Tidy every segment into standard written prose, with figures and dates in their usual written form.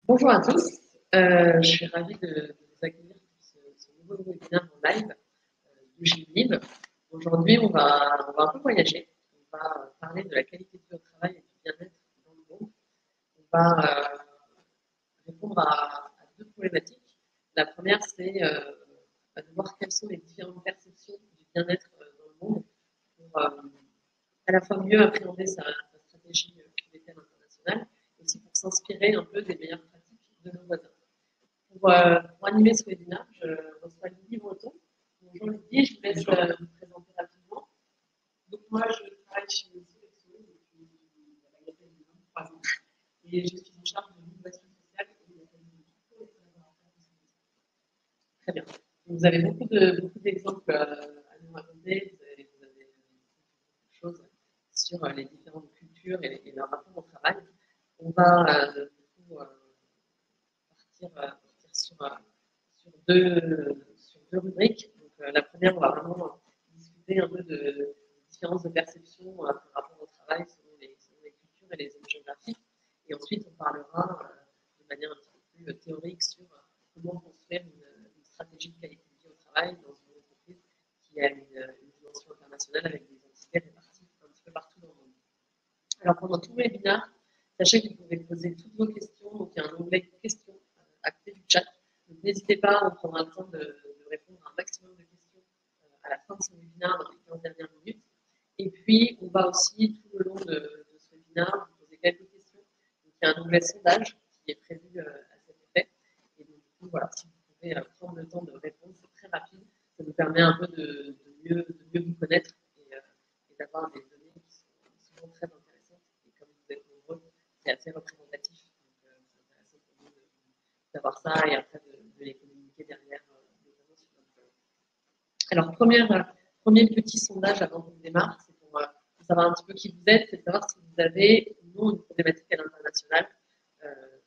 Bonjour à tous, je suis ravie de vous accueillir pour ce nouveau webinaire en live du GYB. Aujourd'hui, on va un peu voyager, on va parler de la qualité de vie au travail et du bien-être dans le monde. On va répondre à deux problématiques. La première, c'est de voir quelles sont les différentes perceptions du bien-être dans le monde pour à la fois mieux appréhender sa stratégie budgétaire internationale, et aussi pour s'inspirer un peu des meilleures pratiques de nos voisins. Pour animer ce webinaire, je reçois Lydie Breton. Bonjour Lydie, je vous laisse vous présenter rapidement. Donc moi, je travaille chez Sodexo depuis il y a 23 ans et je suis en charge de l'innovation sociale et de la qualité pour les collaborateurs de Sodexo. Très bien. Vous avez beaucoup d'exemples à nous raconter. Vous avez des choses sur les différentes cultures et leur rapport au travail. On va du coup partir sur deux rubriques. Donc, la première, on va vraiment discuter un peu de différences de perception par rapport au travail selon les cultures et les zones géographiques. Et ensuite, on parlera de manière un petit peu plus théorique sur comment construire une stratégie de qualité de vie au travail dans une entreprise qui a une dimension internationale avec des entités réparties un petit peu partout dans le monde. Alors, pendant tout le webinaire, sachez que vous pouvez poser toutes vos questions. Donc, il y a un onglet questions à côté du chat. Donc, n'hésitez pas, on prendra le temps de répondre à un maximum de questions à la fin de ce webinaire, dans les 15 dernières minutes. Et puis, on va aussi, tout le long de ce webinaire, vous poser quelques questions. Donc, il y a un onglet sondage qui est prévu à cet effet. Et donc, du coup, voilà, si vous pouvez prendre le temps de répondre, c'est très rapide. Ça nous permet un peu de mieux vous connaître et d'avoir des données qui sont souvent très intéressantes. Et comme vous êtes nombreux, c'est assez représentatif. Donc, c'est intéressant pour nous d'avoir ça et après de les communiquer derrière, notamment sur notre blog. Alors, premier petit sondage avant qu'on démarre, c'est pour savoir un petit peu qui vous êtes, c'est de savoir si vous avez ou non une problématique à l'international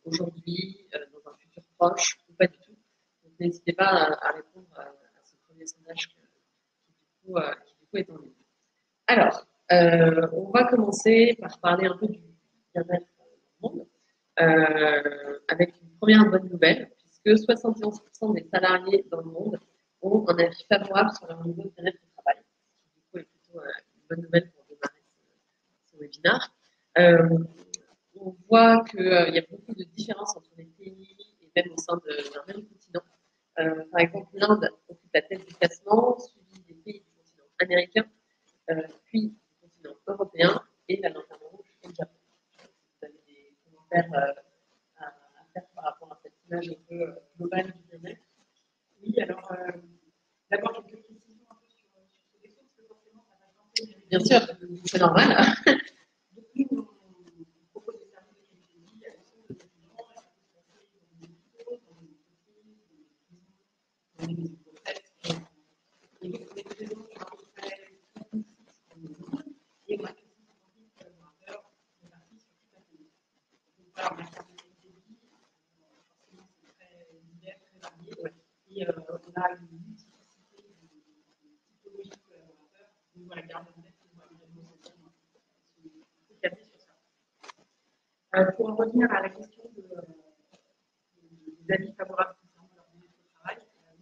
aujourd'hui, dans un futur proche ou pas du tout. Donc, n'hésitez pas à répondre à ce premier sondage qui du coup est en ligne. Alors, on va commencer par parler un peu du bien-être dans le monde, avec une première bonne nouvelle, puisque 71% des salariés dans le monde ont un avis favorable sur leur niveau de bien-être au travail, ce qui du coup est plutôt une bonne nouvelle pour démarrer ce webinaire. On voit qu'il y a beaucoup de différences entre les pays et même au sein d'un même continent. Par exemple, l'Inde occupe la tête du classement, suivi des pays du continent américain, puis du continent européen et la lanterne rouge et le Japon. Vous avez des commentaires à faire par rapport à cette image un peu globale du bien-être? Oui, alors d'abord quelques précisions un peu sur Sodexo, parce que forcément ça va changer. Bien sûr, c'est normal. Donc nous, on propose des services de qualité de vie à l'ensemble de nos clients, et ça peut se passer dans des hôpitaux, dans des entreprises, dans des maisons de retraite. Et donc on est présent sur à peu près 36 sites dans le monde, et on a 450 000 collaborateurs répartis sur toute la pays. Donc voilà, on a un service de qualité de vie, forcément c'est très divers, très varié, et on a une multiplicité de typologies de collaborateurs. Donc voilà, garder en tête que l'environnement social se cadrer sur ça. Pour en revenir à la question des avis favorables concernant leur bien-être au travail,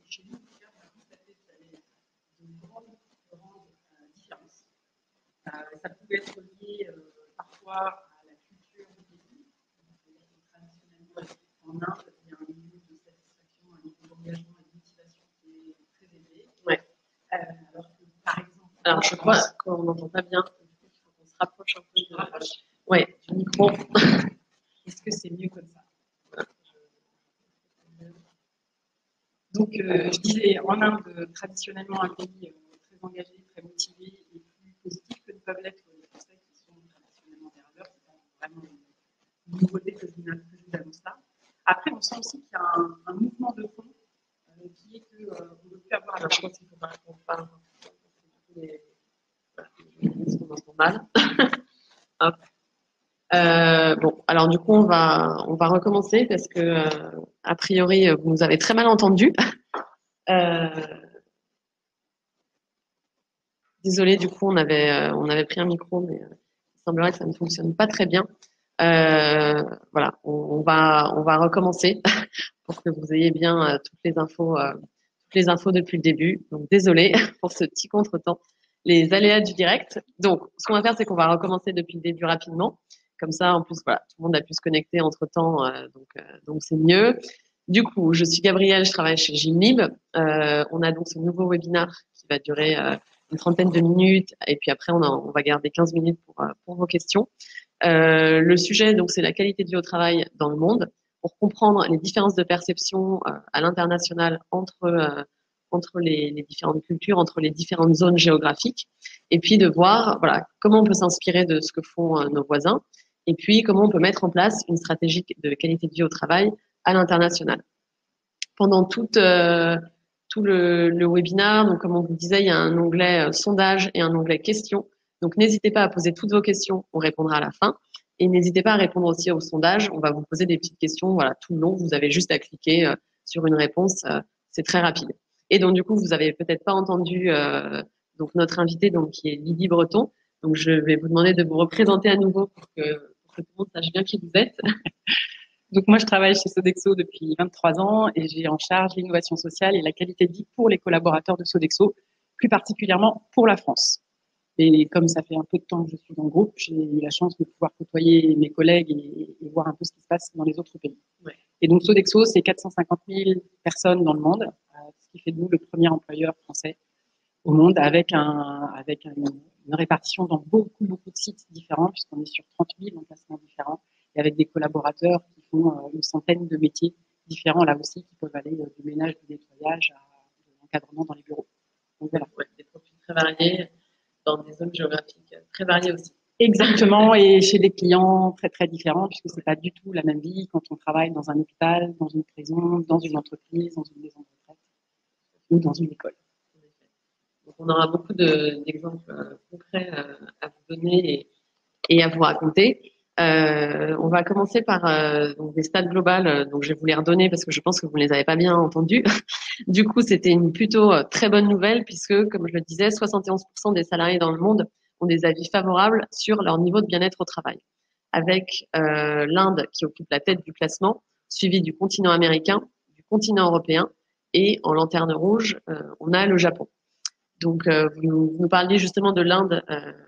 chez nous, en tout cas, on a constaté qu'il y avait de grandes différences. Ça pouvait être lié parfois à la culture du pays. Traditionnellement, en Inde, il y a un niveau de satisfaction, un niveau d'engagement et de motivation qui est très élevé. Ouais. Alors que, par exemple, alors je crois qu'on n'entend pas bien. Du coup, il faut qu'on se rapproche un peu du micro. Est-ce que c'est mieux comme ça? Donc, je disais, en Inde, traditionnellement, un pays très engagé, très motivé et plus positif que ne peuvent l'être les Français qui sont traditionnellement rêveurs. C'est pas vraiment une nouveauté que je vous annonce là. Après, on sent aussi qu'il y a un mouvement de fond qui est qu'on ne veut plus avoir. Alors, je pense qu'il faut pas qu'on parle. On entend mal. Hop. Bon, alors du coup, on va recommencer parce que a priori, vous nous avez très mal entendu. Désolée, du coup, on avait pris un micro, mais il semblerait que ça ne fonctionne pas très bien. Voilà, on va recommencer pour que vous ayez bien toutes les infos depuis le début. Donc désolé pour ce petit contretemps, les aléas du direct. Donc ce qu'on va faire, c'est qu'on va recommencer depuis le début rapidement. Comme ça, en plus, voilà, tout le monde a pu se connecter entre temps, donc c'est mieux. Du coup, je suis Gabrielle, je travaille chez Gymlib. On a donc ce nouveau webinaire qui va durer une trentaine de minutes, et puis après on va garder 15 minutes pour vos questions. Le sujet, donc, c'est la qualité de vie au travail dans le monde, pour comprendre les différences de perception à l'international entre les différentes cultures, entre les différentes zones géographiques, et puis de voir, voilà, comment on peut s'inspirer de ce que font nos voisins, et puis comment on peut mettre en place une stratégie de qualité de vie au travail à l'international. Pendant tout le webinaire, donc comme on vous disait, il y a un onglet sondage et un onglet questions. Donc n'hésitez pas à poser toutes vos questions, on répondra à la fin. Et n'hésitez pas à répondre aussi au sondage, on va vous poser des petites questions, voilà, tout le long, vous avez juste à cliquer sur une réponse, c'est très rapide. Et donc du coup, vous avez peut-être pas entendu donc notre invité, donc qui est Lydie Breton. Donc je vais vous demander de vous représenter à nouveau pour que tout le monde sache bien qui vous êtes. Donc moi, je travaille chez Sodexo depuis 23 ans et j'ai en charge l'innovation sociale et la qualité de vie pour les collaborateurs de Sodexo, plus particulièrement pour la France. Et comme ça fait un peu de temps que je suis dans le groupe, j'ai eu la chance de pouvoir côtoyer mes collègues et voir un peu ce qui se passe dans les autres pays. Ouais. Et donc Sodexo, c'est 450 000 personnes dans le monde, ce qui fait de nous le premier employeur français au monde, avec une répartition dans beaucoup de sites différents, puisqu'on est sur 30 000 emplacements différents, et avec des collaborateurs qui font une centaine de métiers différents là aussi, qui peuvent aller du ménage, du nettoyage à l'encadrement dans les bureaux. Donc voilà. Ouais, des profils très variés, dans des zones géographiques très variées aussi. Exactement, et chez des clients très très différents, puisque c'est pas du tout la même vie quand on travaille dans un hôpital, dans une prison, dans une entreprise, dans une maison de retraite ou dans une école. Donc on aura beaucoup d'exemples concrets à vous donner et à vous raconter. On va commencer par donc des stats globales. Donc je vais vous les redonner parce que je pense que vous ne les avez pas bien entendues. Du coup, c'était une plutôt très bonne nouvelle puisque, comme je le disais, 71% des salariés dans le monde ont des avis favorables sur leur niveau de bien-être au travail, avec l'Inde qui occupe la tête du classement, suivi du continent américain, du continent européen et en lanterne rouge, on a le Japon. Donc, vous nous parliez justement de l'Inde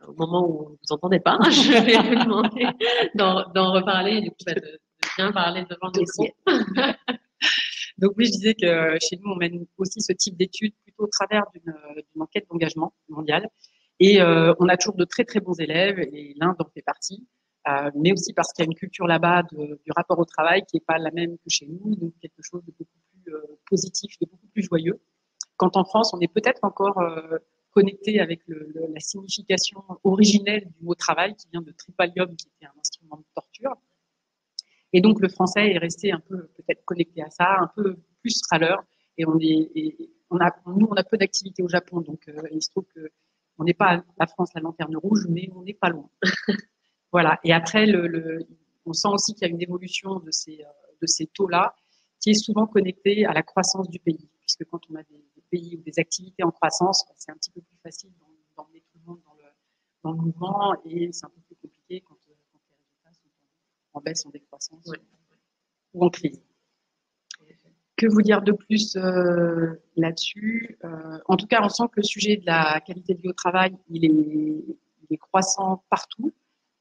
au moment où vous entendez pas. Je vais vous demander d'en reparler et du coup de bien parler devant le micro. Donc oui, je disais que chez nous, on mène aussi ce type d'études plutôt au travers d'une enquête d'engagement mondiale. Et on a toujours de très très bons élèves et l'Inde en fait partie, mais aussi parce qu'il y a une culture là-bas du rapport au travail qui n'est pas la même que chez nous, donc quelque chose de beaucoup plus positif, de beaucoup plus joyeux. Quand en France, on est peut-être encore connecté avec la signification originelle du mot travail qui vient de tripalium, qui était un instrument de torture. Et donc le français est resté un peu peut-être connecté à ça, un peu plus râleur. Et on a peu d'activités au Japon, donc il se trouve que on n'est pas la France la lanterne rouge, mais on n'est pas loin. Voilà. Et après, on sent aussi qu'il y a une évolution de ces taux-là, qui est souvent connectée à la croissance du pays, puisque quand on a des pays ou des activités en croissance, c'est un petit peu plus facile d'emmener tout le monde dans le mouvement, et c'est un peu plus compliqué quand les résultats sont en baisse, en décroissance, ou en crise. Que vous dire de plus là-dessus? En tout cas, on sent que le sujet de la qualité de vie au travail, il est croissant partout.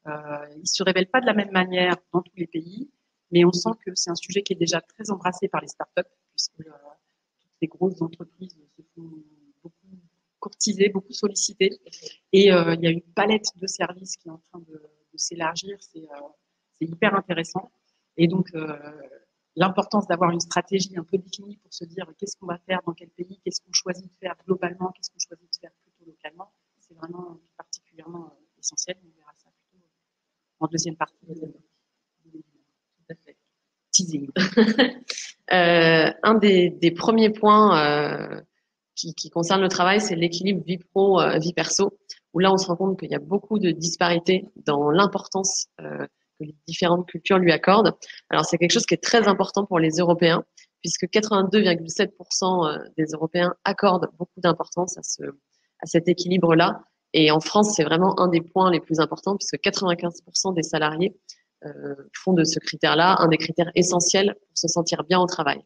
Il se révèle pas de la même manière dans tous les pays, mais on sent que c'est un sujet qui est déjà très embrassé par les startups, puisque toutes les grosses entreprises se font beaucoup courtiser, beaucoup solliciter, et il y a une palette de services qui est en train de s'élargir. C'est hyper intéressant, et donc l'importance d'avoir une stratégie un peu définie pour se dire qu'est-ce qu'on va faire dans quel pays, qu'est-ce qu'on choisit de faire globalement, qu'est-ce qu'on choisit de faire plutôt localement, c'est vraiment particulièrement essentiel. On verra ça plutôt en deuxième partie. Tout à fait. Teasing. Un des premiers points qui concerne le travail, c'est l'équilibre vie pro, vie perso, où là on se rend compte qu'il y a beaucoup de disparités dans l'importance que les différentes cultures lui accordent. Alors c'est quelque chose qui est très important pour les Européens, puisque 82,7% des Européens accordent beaucoup d'importance à cet équilibre-là. Et en France, c'est vraiment un des points les plus importants, puisque 95% des salariés font de ce critère-là un des critères essentiels pour se sentir bien au travail.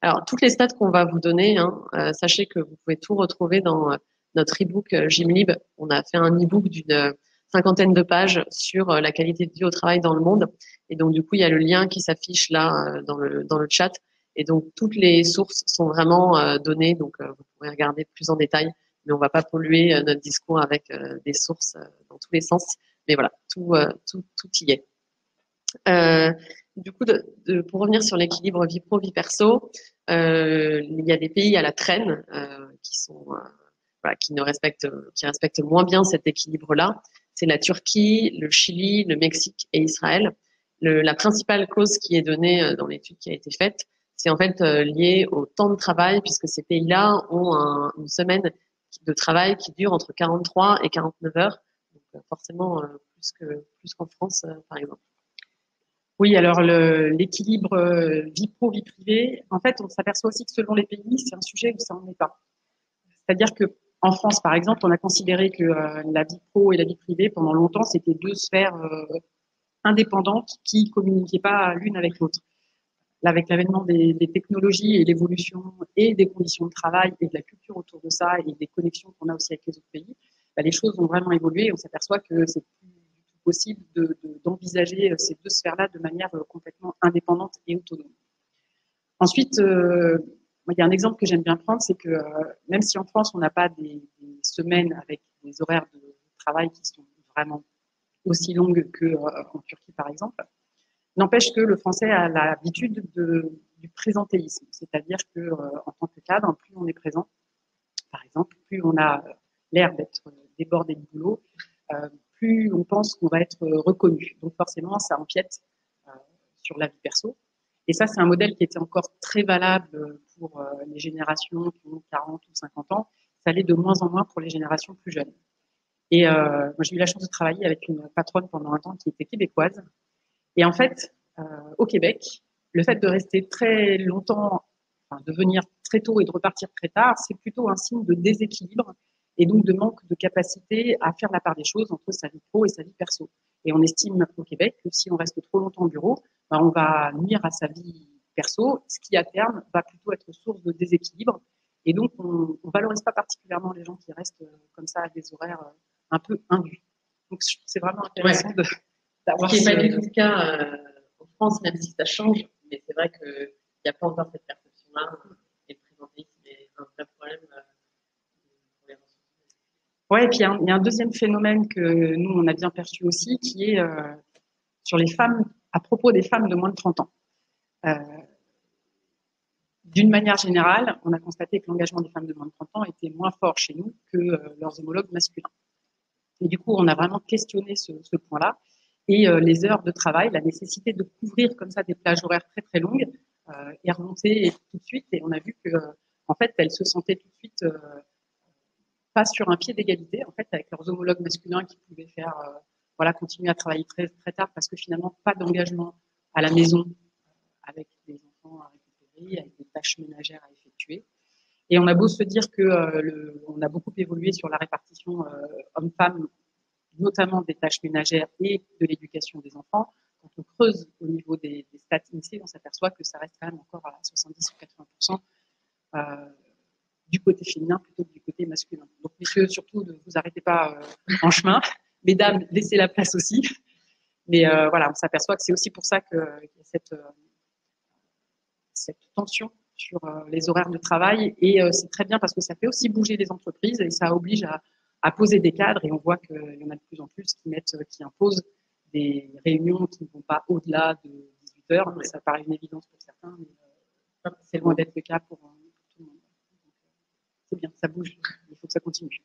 Alors, toutes les stats qu'on va vous donner, sachez que vous pouvez tout retrouver dans notre e-book Gymlib. On a fait un e-book d'une cinquantaine de pages sur la qualité de vie au travail dans le monde. Et donc, du coup, il y a le lien qui s'affiche là dans le chat. Et donc, toutes les sources sont vraiment données. Donc, vous pourrez regarder plus en détail. Mais on va pas polluer notre discours avec des sources dans tous les sens. Mais voilà, tout y est. Du coup, pour revenir sur l'équilibre vie pro vie perso, il y a des pays à la traîne qui sont voilà, qui respectent moins bien cet équilibre-là. C'est la Turquie, le Chili, le Mexique et Israël. La principale cause qui est donnée dans l'étude qui a été faite, c'est en fait lié au temps de travail, puisque ces pays-là ont une semaine de travail qui dure entre 43 et 49 heures, donc forcément plus qu'en France, par exemple. Oui, alors l'équilibre vie pro, vie privée, en fait, on s'aperçoit aussi que selon les pays, c'est un sujet où ça n'en est pas. C'est-à-dire que en France, par exemple, on a considéré que la vie pro et la vie privée, pendant longtemps, c'était deux sphères indépendantes qui communiquaient pas l'une avec l'autre. Là, avec l'avènement des technologies et l'évolution et des conditions de travail et de la culture autour de ça et des connexions qu'on a aussi avec les autres pays, les choses ont vraiment évolué et on s'aperçoit que c'est plus du tout possible d'envisager ces deux sphères-là de manière complètement indépendante et autonome. Ensuite, il y a un exemple que j'aime bien prendre, c'est que même si en France, on n'a pas des semaines avec des horaires de travail qui sont vraiment aussi longues qu'en Turquie, par exemple, n'empêche que le français a l'habitude du présentéisme, c'est-à-dire que en tant que cadre, plus on est présent, par exemple, plus on a l'air d'être débordé de boulot, plus on pense qu'on va être reconnu. Donc forcément, ça empiète sur la vie perso. Et ça, c'est un modèle qui était encore très valable pour les générations qui ont 40 ou 50 ans. Ça l'est de moins en moins pour les générations plus jeunes. Et moi, j'ai eu la chance de travailler avec une patronne pendant un temps qui était québécoise. Et en fait, au Québec, le fait de rester très longtemps, enfin, de venir très tôt et de repartir très tard, c'est plutôt un signe de déséquilibre et donc de manque de capacité à faire la part des choses entre sa vie pro et sa vie perso. Et on estime au Québec que si on reste trop longtemps au bureau, on va nuire à sa vie perso, ce qui à terme va plutôt être source de déséquilibre. Et donc, on valorise pas particulièrement les gens qui restent comme ça à des horaires un peu induits. Donc, c'est vraiment intéressant d'avoir ce qui n'est pas du tout le cas en France, même si ça change. Mais c'est vrai qu'il n'y a pas encore cette perception-là. Et le présentéisme est un vrai problème pour les ressources. Ouais, et puis il y a un deuxième phénomène que nous, on a bien perçu aussi, qui est sur les femmes, à propos des femmes de moins de 30 ans. D'une manière générale, on a constaté que l'engagement des femmes de moins de 30 ans était moins fort chez nous que leurs homologues masculins. Et du coup, on a vraiment questionné ce point-là. Et les heures de travail, la nécessité de couvrir comme ça des plages horaires très très longues est remontée tout de suite. Et on a vu que, en fait, elles se sentaient tout de suite pas sur un pied d'égalité, en fait, avec leurs homologues masculins qui pouvaient faire, continuer à travailler très très tard parce que finalement pas d'engagement à la maison avec des enfants à récupérer, avec des tâches ménagères à effectuer. Et on a beau se dire que on a beaucoup évolué sur la répartition hommes-femmes, notamment des tâches ménagères et de l'éducation des enfants. Quand on creuse au niveau des stats INSEE, on s'aperçoit que ça reste quand même encore à 70 ou 80% du côté féminin plutôt que du côté masculin. Donc, messieurs, surtout, ne vous arrêtez pas en chemin. Mesdames, laissez la place aussi. Mais on s'aperçoit que c'est aussi pour ça qu'il y a cette tension sur les horaires de travail. Et c'est très bien parce que ça fait aussi bouger les entreprises et ça oblige à poser des cadres. Et on voit qu'il y en a de plus en plus qui imposent des réunions qui ne vont pas au-delà de 18 heures. Ça paraît une évidence pour certains, mais c'est loin d'être le cas pour tout le monde. C'est bien, ça bouge. Il faut que ça continue.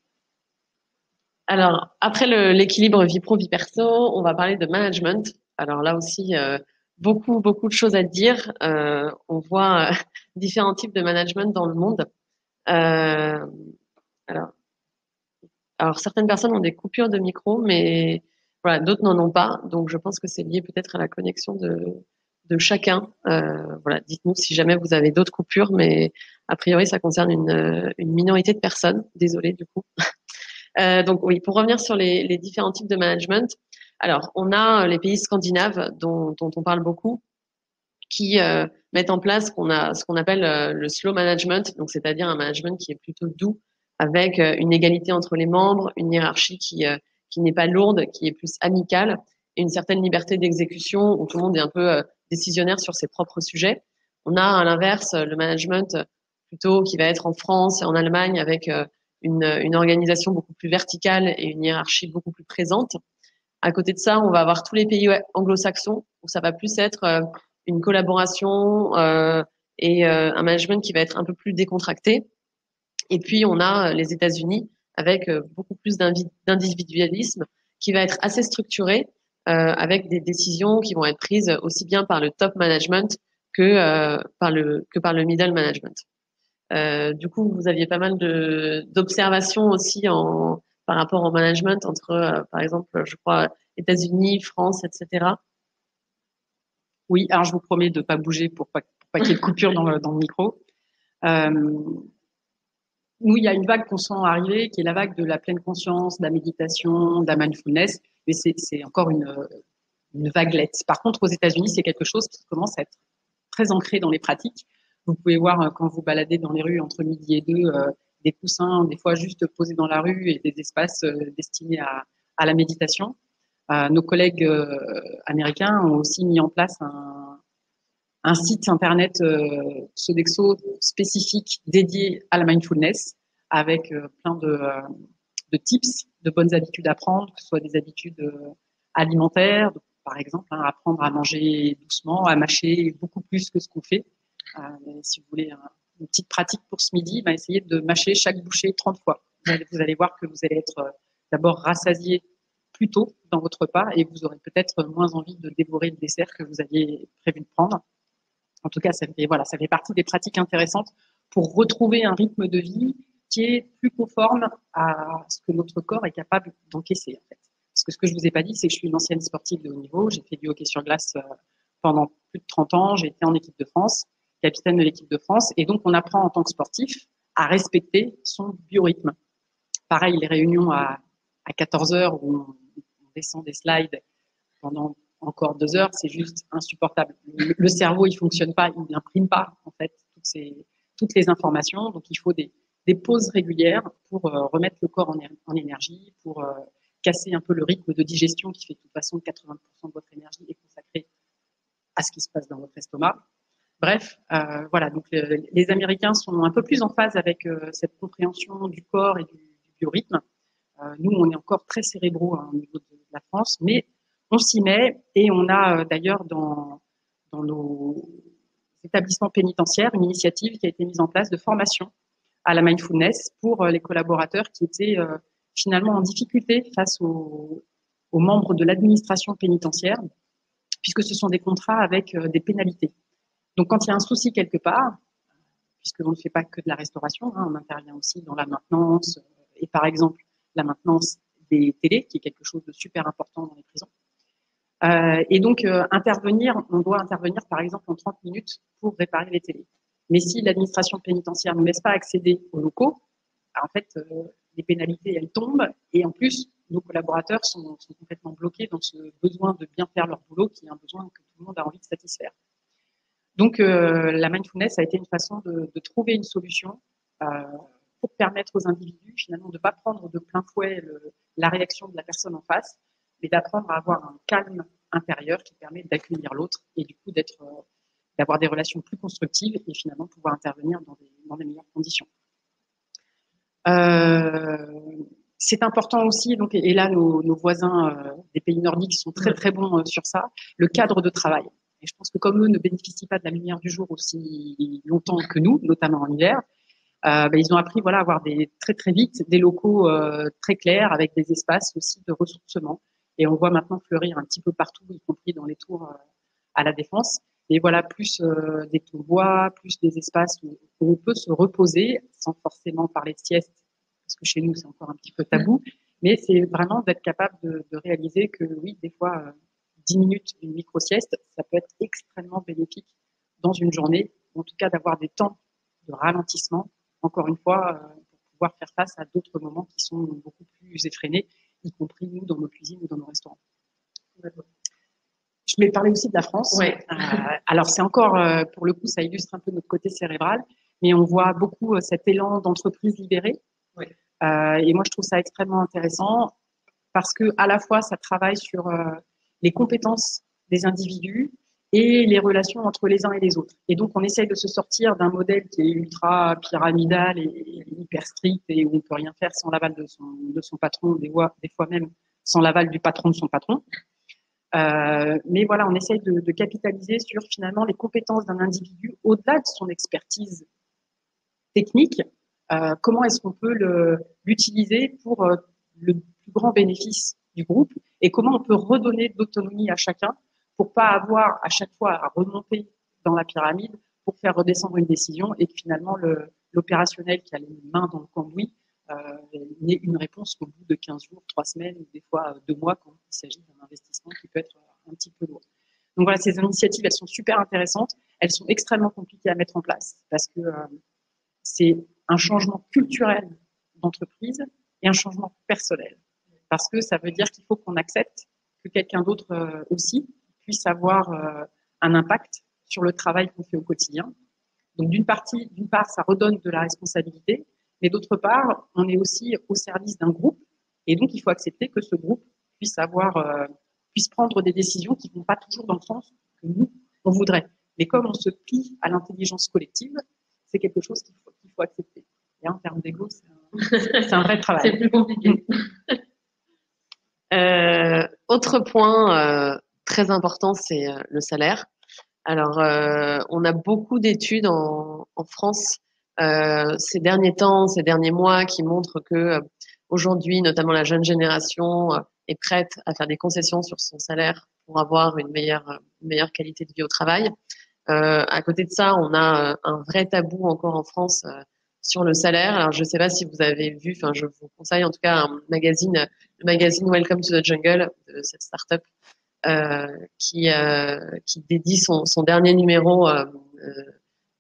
Alors, après l'équilibre vie pro, vie perso, on va parler de management. Alors là aussi, beaucoup de choses à dire. On voit différents types de management dans le monde. Alors certaines personnes ont des coupures de micro, mais voilà, d'autres n'en ont pas. Donc je pense que c'est lié peut-être à la connexion de chacun. Voilà, dites-nous si jamais vous avez d'autres coupures, mais a priori ça concerne une minorité de personnes. Désolée du coup. Donc oui, pour revenir sur les différents types de management, Alors, on a les pays scandinaves dont on parle beaucoup, qui mettent en place ce qu'on appelle le slow management, donc c'est-à-dire un management qui est plutôt doux, avec une égalité entre les membres, une hiérarchie qui n'est pas lourde, qui est plus amicale, et une certaine liberté d'exécution où tout le monde est un peu décisionnaire sur ses propres sujets. On a à l'inverse le management plutôt qui va être en France et en Allemagne avec une organisation beaucoup plus verticale et une hiérarchie beaucoup plus présente. À côté de ça, on va avoir tous les pays anglo-saxons où ça va plus être une collaboration et un management qui va être un peu plus décontracté. Et puis, on a les États-Unis avec beaucoup plus d'individualisme qui va être assez structuré avec des décisions qui vont être prises aussi bien par le top management que par le middle management. Du coup, vous aviez pas mal d'observations aussi par rapport au management entre, par exemple, je crois, États-Unis, France, etc. Oui, alors je vous promets de pas bouger pour pas qu'il y ait de coupure dans le micro. Nous, il y a une vague qu'on sent arriver, qui est la vague de la pleine conscience, de la méditation, de la mindfulness, mais c'est encore une vaguelette. Par contre, aux États-Unis, c'est quelque chose qui commence à être très ancré dans les pratiques. Vous pouvez voir quand vous baladez dans les rues entre midi et 2, des coussins, des fois juste posés dans la rue et des espaces destinés à la méditation. Nos collègues américains ont aussi mis en place un site internet Sodexo spécifique dédié à la mindfulness avec plein de tips, de bonnes habitudes à prendre, que ce soit des habitudes alimentaires, par exemple, hein, apprendre à manger doucement, à mâcher beaucoup plus que ce qu'on fait. Si vous voulez une petite pratique pour ce midi, essayez de mâcher chaque bouchée 30 fois. Vous allez voir que vous allez être d'abord rassasié plus tôt dans votre repas et vous aurez peut-être moins envie de dévorer le dessert que vous aviez prévu de prendre. En tout cas, ça fait partie des pratiques intéressantes pour retrouver un rythme de vie qui est plus conforme à ce que notre corps est capable d'encaisser, en fait. Parce que ce que je vous ai pas dit, c'est que je suis une ancienne sportive de haut niveau. J'ai fait du hockey sur glace pendant plus de 30 ans. J'ai été en équipe de France, capitaine de l'équipe de France. Et donc, on apprend en tant que sportif à respecter son biorhythme. Pareil, les réunions à 14 heures où on descend des slides pendant encore 2 heures, c'est juste insupportable. Le cerveau, il fonctionne pas, il n'imprime pas, en fait, toutes les informations. Donc, il faut des pauses régulières pour remettre le corps en énergie, pour casser un peu le rythme de digestion qui fait de toute façon 80% de votre énergie est consacrée à ce qui se passe dans votre estomac. Bref, voilà. Donc, les Américains sont un peu plus en phase avec cette compréhension du corps et du biorhythme. Nous, on est encore très cérébraux au niveau de la France, mais on s'y met et on a d'ailleurs dans nos établissements pénitentiaires une initiative qui a été mise en place de formation à la mindfulness pour les collaborateurs qui étaient finalement en difficulté face aux membres de l'administration pénitentiaire, puisque ce sont des contrats avec des pénalités. Donc quand il y a un souci quelque part, puisqu'on ne fait pas que de la restauration, on intervient aussi dans la maintenance et par exemple la maintenance des télés, qui est quelque chose de super important dans les prisons. Et donc, on doit intervenir par exemple en 30 minutes pour réparer les télés. Mais si l'administration pénitentiaire ne laisse pas accéder aux locaux, en fait, les pénalités, elles tombent. Et en plus, nos collaborateurs sont complètement bloqués dans ce besoin de bien faire leur boulot, qui est un besoin que tout le monde a envie de satisfaire. Donc, la mindfulness a été une façon de trouver une solution pour permettre aux individus, finalement, de ne pas prendre de plein fouet la réaction de la personne en face, mais d'apprendre à avoir un calme intérieur qui permet d'accueillir l'autre et du coup d'avoir des relations plus constructives et finalement pouvoir intervenir dans des meilleures conditions. C'est important aussi, donc, et là nos voisins des pays nordiques sont très très bons sur ça, le cadre de travail. Et je pense que comme eux ne bénéficient pas de la lumière du jour aussi longtemps que nous, notamment en hiver, ils ont appris à avoir très très vite des locaux très clairs avec des espaces aussi de ressourcement. Et on voit maintenant fleurir un petit peu partout, y compris dans les tours à la Défense. Et voilà, plus des tours bois, plus des espaces où on peut se reposer sans forcément parler de sieste, parce que chez nous c'est encore un petit peu tabou. Mais c'est vraiment d'être capable de réaliser que oui, des fois 10 minutes d'une micro-sieste, ça peut être extrêmement bénéfique dans une journée, en tout cas d'avoir des temps de ralentissement, encore une fois, pour pouvoir faire face à d'autres moments qui sont beaucoup plus effrénés, y compris nous dans nos cuisines ou dans nos restaurants. Je vais parler aussi de la France. Ouais. Alors c'est encore, pour le coup, ça illustre un peu notre côté cérébral, mais on voit beaucoup cet élan d'entreprise libérée. Ouais. Et moi, je trouve ça extrêmement intéressant parce que à la fois, ça travaille sur les compétences des individus et les relations entre les uns et les autres. Et donc, on essaye de se sortir d'un modèle qui est ultra pyramidal et hyper strict et où on peut rien faire sans l'aval de son patron, des fois même sans l'aval du patron de son patron. Mais voilà, on essaye de capitaliser sur finalement les compétences d'un individu au-delà de son expertise technique. Comment est-ce qu'on peut l'utiliser pour le plus grand bénéfice du groupe et comment on peut redonner de l'autonomie à chacun pour pas avoir à chaque fois à remonter dans la pyramide pour faire redescendre une décision et que finalement l'opérationnel qui a les mains dans le cambouis n'ait une réponse qu'au bout de 15 jours, 3 semaines ou des fois 2 mois quand il s'agit d'un investissement qui peut être un petit peu lourd. Donc voilà, ces initiatives, elles sont super intéressantes. Elles sont extrêmement compliquées à mettre en place parce que c'est un changement culturel d'entreprise et un changement personnel. Parce que ça veut dire qu'il faut qu'on accepte que quelqu'un d'autre aussi puisse avoir un impact sur le travail qu'on fait au quotidien. Donc d'une part, ça redonne de la responsabilité, mais d'autre part, on est aussi au service d'un groupe, et donc il faut accepter que ce groupe puisse prendre des décisions qui ne vont pas toujours dans le sens que nous on voudrait. Mais comme on se plie à l'intelligence collective, c'est quelque chose qu'il faut accepter. Et en termes d'ego, c'est un vrai travail. C'est plus compliqué. Autre point très important, c'est le salaire. Alors, on a beaucoup d'études en France ces derniers temps, ces derniers mois, qui montrent que aujourd'hui, notamment la jeune génération est prête à faire des concessions sur son salaire pour avoir une meilleure qualité de vie au travail. À côté de ça, on a un vrai tabou encore en France sur le salaire. Alors, je ne sais pas si vous avez vu, enfin, je vous conseille en tout cas le magazine Welcome to the Jungle de cette start-up qui dédie son dernier numéro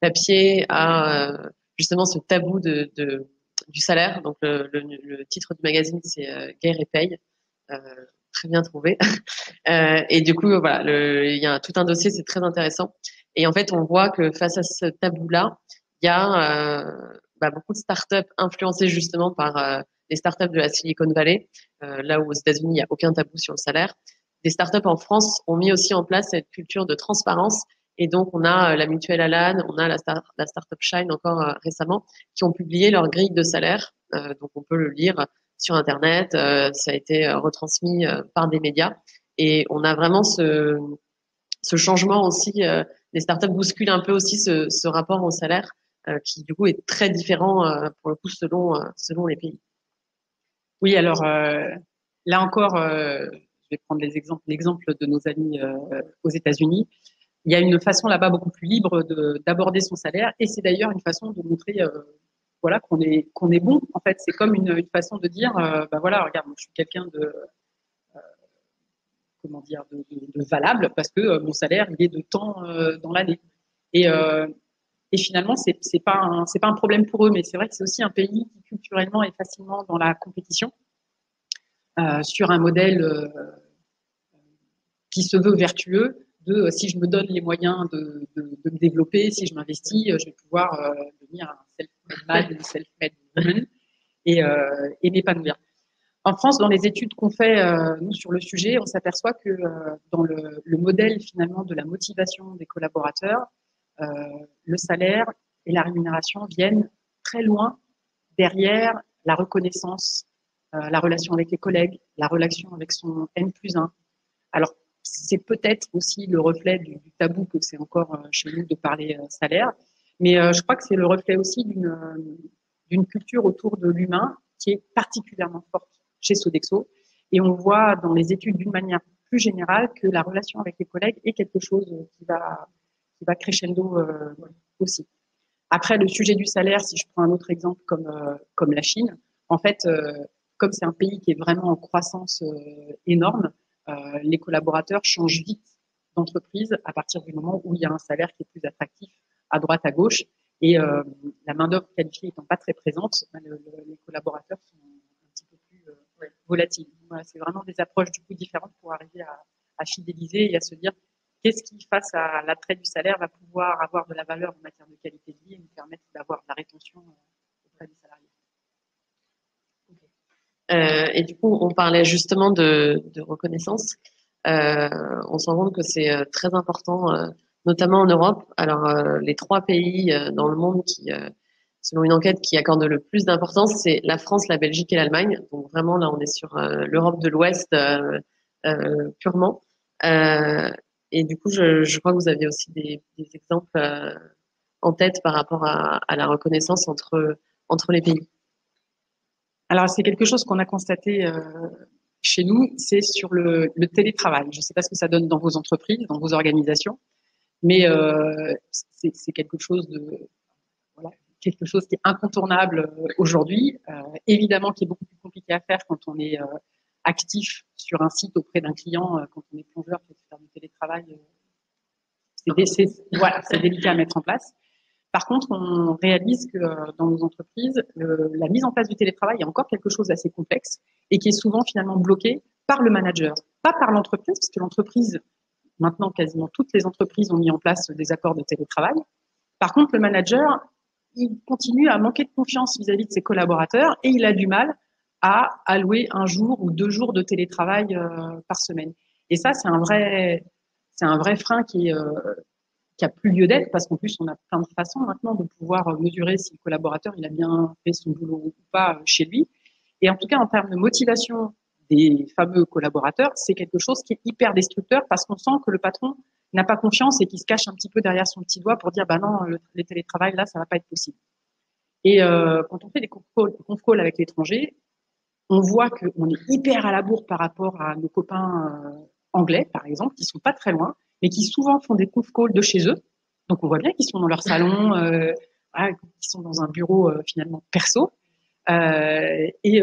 papier à justement ce tabou du salaire. Donc, le titre du magazine, c'est Guerre et paye. Très bien trouvé. Et du coup, voilà, il y a tout un dossier, c'est très intéressant. Et en fait, on voit que face à ce tabou-là, il y a beaucoup de startups influencées justement par les startups de la Silicon Valley, là où aux États-Unis, il n'y a aucun tabou sur le salaire. Des startups en France ont mis aussi en place cette culture de transparence. Et donc, on a la Mutuelle Alan, on a la startup Shine encore récemment, qui ont publié leur grille de salaire. Donc, on peut le lire sur Internet. Ça a été retransmis par des médias. Et on a vraiment ce changement aussi. Les startups bousculent un peu aussi ce rapport au salaire qui, du coup, est très différent pour le coup selon les pays. Oui, alors là encore, je vais prendre l'exemple de nos amis aux États-Unis. Il y a une façon là-bas beaucoup plus libre d'aborder son salaire, et c'est d'ailleurs une façon de montrer, voilà, qu'on est bon. En fait, c'est comme une façon de dire, voilà, regarde, moi, je suis quelqu'un de comment dire, de valable parce que mon salaire il est de temps dans l'année. Et finalement, c'est pas un problème pour eux, mais c'est vrai que c'est aussi un pays qui culturellement est facilement dans la compétition sur un modèle qui se veut vertueux de si je me donne les moyens de me développer, si je m'investis, je vais pouvoir devenir un self-made man, une self-made woman et m'épanouir. En France, dans les études qu'on fait nous sur le sujet, on s'aperçoit que dans le modèle finalement de la motivation des collaborateurs, le salaire et la rémunération viennent très loin derrière la reconnaissance, la relation avec les collègues, la relation avec son N+1. Alors, c'est peut-être aussi le reflet du tabou que c'est encore chez nous de parler salaire, mais je crois que c'est le reflet aussi d'une culture autour de l'humain qui est particulièrement forte chez Sodexo. Et on voit dans les études d'une manière plus générale que la relation avec les collègues est quelque chose qui va crescendo aussi. Après, le sujet du salaire, si je prends un autre exemple comme la Chine, en fait, comme c'est un pays qui est vraiment en croissance énorme, les collaborateurs changent vite d'entreprise à partir du moment où il y a un salaire qui est plus attractif à droite, à gauche. Et la main-d'œuvre qualifiée étant pas très présente, les collaborateurs sont un petit peu plus volatiles. Voilà, c'est vraiment des approches du coup différentes pour arriver à fidéliser et à se dire qu'est-ce qui, face à l'attrait du salaire, va pouvoir avoir de la valeur en matière de qualité de vie et nous permettre d'avoir de la rétention auprès des salariés. Et du coup, on parlait justement de reconnaissance. On se rend compte que c'est très important, notamment en Europe. Alors, les 3 pays dans le monde qui, selon une enquête, qui accordent le plus d'importance, c'est la France, la Belgique et l'Allemagne. Donc vraiment, là, on est sur l'Europe de l'Ouest purement. Et du coup, je crois que vous aviez aussi des exemples en tête par rapport à la reconnaissance entre les pays. Alors, c'est quelque chose qu'on a constaté chez nous, c'est sur le télétravail. Je ne sais pas ce que ça donne dans vos entreprises, dans vos organisations, mais c'est quelque chose quelque chose qui est incontournable aujourd'hui, évidemment qui est beaucoup plus compliqué à faire quand on est actif sur un site auprès d'un client, quand on est plongeur, faire du télétravail, c'est délicat à mettre en place. Par contre, on réalise que dans nos entreprises, la mise en place du télétravail est encore quelque chose d'assez complexe et qui est souvent finalement bloqué par le manager, pas par l'entreprise, parce que l'entreprise, maintenant quasiment toutes les entreprises ont mis en place des accords de télétravail. Par contre, le manager, il continue à manquer de confiance vis-à-vis de ses collaborateurs et il a du mal à allouer 1 jour ou 2 jours de télétravail par semaine. Et ça, c'est un vrai frein qui a plus lieu d'être parce qu'en plus, on a plein de façons maintenant de pouvoir mesurer si le collaborateur il a bien fait son boulot ou pas chez lui. Et en tout cas, en termes de motivation des fameux collaborateurs, c'est quelque chose qui est hyper destructeur parce qu'on sent que le patron n'a pas confiance et qu'il se cache un petit peu derrière son petit doigt pour dire bah non, le télétravail là, ça va pas être possible. Et quand on fait des conf calls avec l'étranger, on voit qu'on est hyper à la bourre par rapport à nos copains anglais, par exemple, qui sont pas très loin, mais qui souvent font des conf calls de chez eux. Donc on voit bien qu'ils sont dans leur salon, qu'ils sont dans un bureau finalement perso, et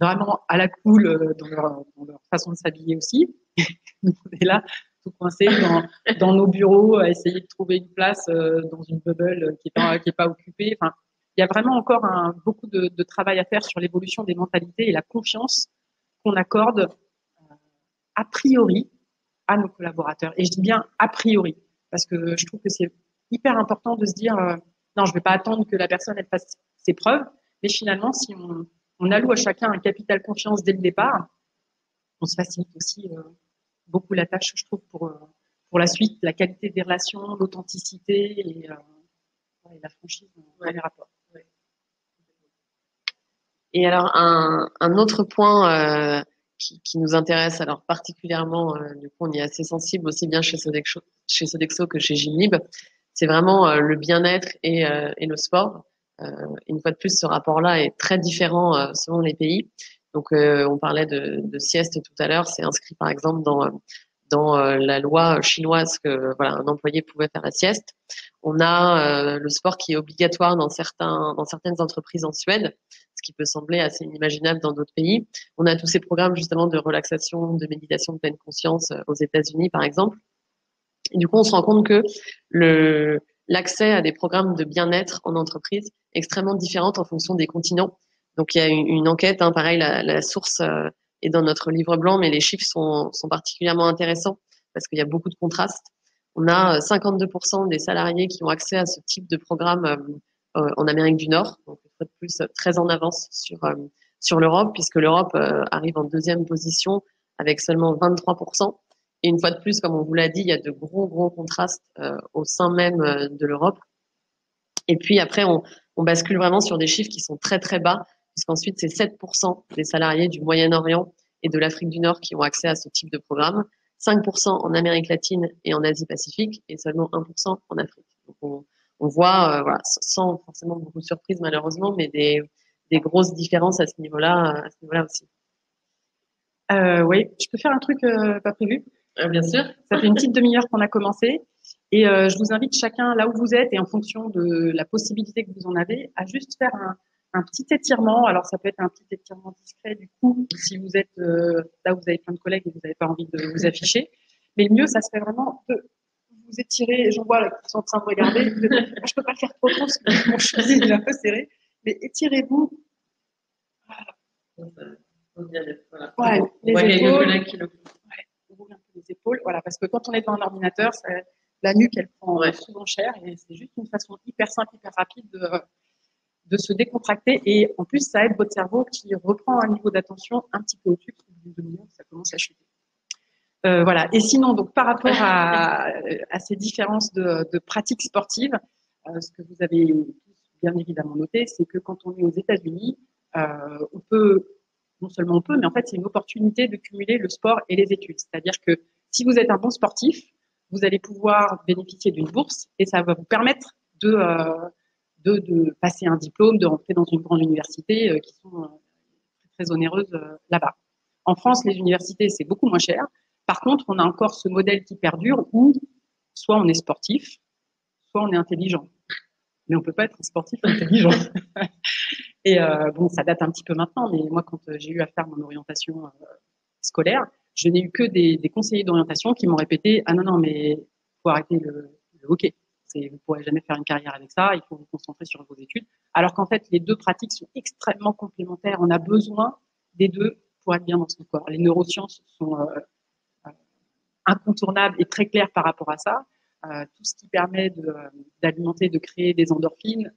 vraiment à la cool dans leur façon de s'habiller aussi. On est là, tout coincé dans nos bureaux, à essayer de trouver une place dans une bubble qui est pas occupée. Enfin, il y a vraiment encore beaucoup de travail à faire sur l'évolution des mentalités et la confiance qu'on accorde a priori à nos collaborateurs. Et je dis bien a priori, parce que je trouve que c'est hyper important de se dire non, je ne vais pas attendre que la personne elle fasse ses preuves, mais finalement, si on alloue à chacun un capital confiance dès le départ, on se facilite aussi beaucoup la tâche, je trouve, pour la suite, la qualité des relations, l'authenticité et la franchise dans les rapports. Ouais. Et alors, un autre point qui nous intéresse alors particulièrement, du coup on y est assez sensible aussi bien chez Sodexo que chez Gymlib, c'est vraiment le bien-être et le sport. Une fois de plus, ce rapport-là est très différent selon les pays. Donc on parlait de sieste tout à l'heure, c'est inscrit par exemple dans la loi chinoise que voilà un employé pouvait faire la sieste. On a le sport qui est obligatoire dans certaines entreprises en Suède, ce qui peut sembler assez inimaginable dans d'autres pays. On a tous ces programmes justement de relaxation, de méditation de pleine conscience aux États-Unis par exemple. Et du coup, on se rend compte que l'accès à des programmes de bien-être en entreprise est extrêmement différente en fonction des continents. Donc il y a une enquête, pareil, la source est dans notre livre blanc, mais les chiffres sont particulièrement intéressants parce qu'il y a beaucoup de contrastes. On a 52% des salariés qui ont accès à ce type de programme en Amérique du Nord, donc une fois de plus très en avance sur l'Europe, puisque l'Europe arrive en 2e position avec seulement 23%. Et une fois de plus, comme on vous l'a dit, il y a de gros contrastes au sein même de l'Europe. Et puis après, on bascule vraiment sur des chiffres qui sont très très bas, puisqu'ensuite c'est 7% des salariés du Moyen-Orient et de l'Afrique du Nord qui ont accès à ce type de programme, 5% en Amérique latine et en Asie-Pacifique, et seulement 1% en Afrique. Donc on voit, voilà, sans forcément beaucoup de surprises malheureusement, mais des grosses différences à ce niveau-là aussi. Oui, je peux faire un truc pas prévu. Bien sûr. Ça fait une petite demi-heure qu'on a commencé. Et je vous invite chacun, là où vous êtes et en fonction de la possibilité que vous en avez, à juste faire un petit étirement. Alors, ça peut être un petit étirement discret du coup, si vous êtes là où vous avez plein de collègues et vous n'avez pas envie de vous afficher. Mais le mieux, ça serait vraiment de vous étirer. J'en vois là qui sont en train de regarder. Moi, je peux pas le faire trop parce que mon cheveu est un peu serré. Mais étirez-vous. Voilà. Voilà. Ouais, les épaules. Ouais, on roule un peu les épaules. Voilà, parce que quand on est devant un ordinateur, la nuque, elle prend Ouais. souvent cher et c'est juste une façon hyper simple, hyper rapide de se décontracter. Et en plus, ça aide votre cerveau qui reprend un niveau d'attention un petit peu au-dessus, parce qu'au bout d'une demi-heure, ça commence à chuter. Voilà. Et sinon, donc par rapport à ces différences de pratiques sportives, ce que vous avez tous bien évidemment noté, c'est que quand on est aux États-Unis, on peut, non seulement on peut, mais en fait c'est une opportunité de cumuler le sport et les études. C'est-à-dire que si vous êtes un bon sportif, vous allez pouvoir bénéficier d'une bourse et ça va vous permettre de passer un diplôme, de rentrer dans une grande université qui sont très onéreuses là-bas. En France, les universités, c'est beaucoup moins cher. Par contre, on a encore ce modèle qui perdure où soit on est sportif, soit on est intelligent. Mais on peut pas être un sportif intelligent. Et bon, ça date un petit peu maintenant, mais moi, quand j'ai eu à faire mon orientation scolaire, je n'ai eu que des conseillers d'orientation qui m'ont répété « Ah non, non, mais faut arrêter le hockey. Vous pourrez jamais faire une carrière avec ça, il faut vous concentrer sur vos études. » Alors qu'en fait, les deux pratiques sont extrêmement complémentaires. On a besoin des deux pour être bien dans son corps. Les neurosciences sont incontournables et très claires par rapport à ça. Tout ce qui permet d'alimenter, de créer des endorphines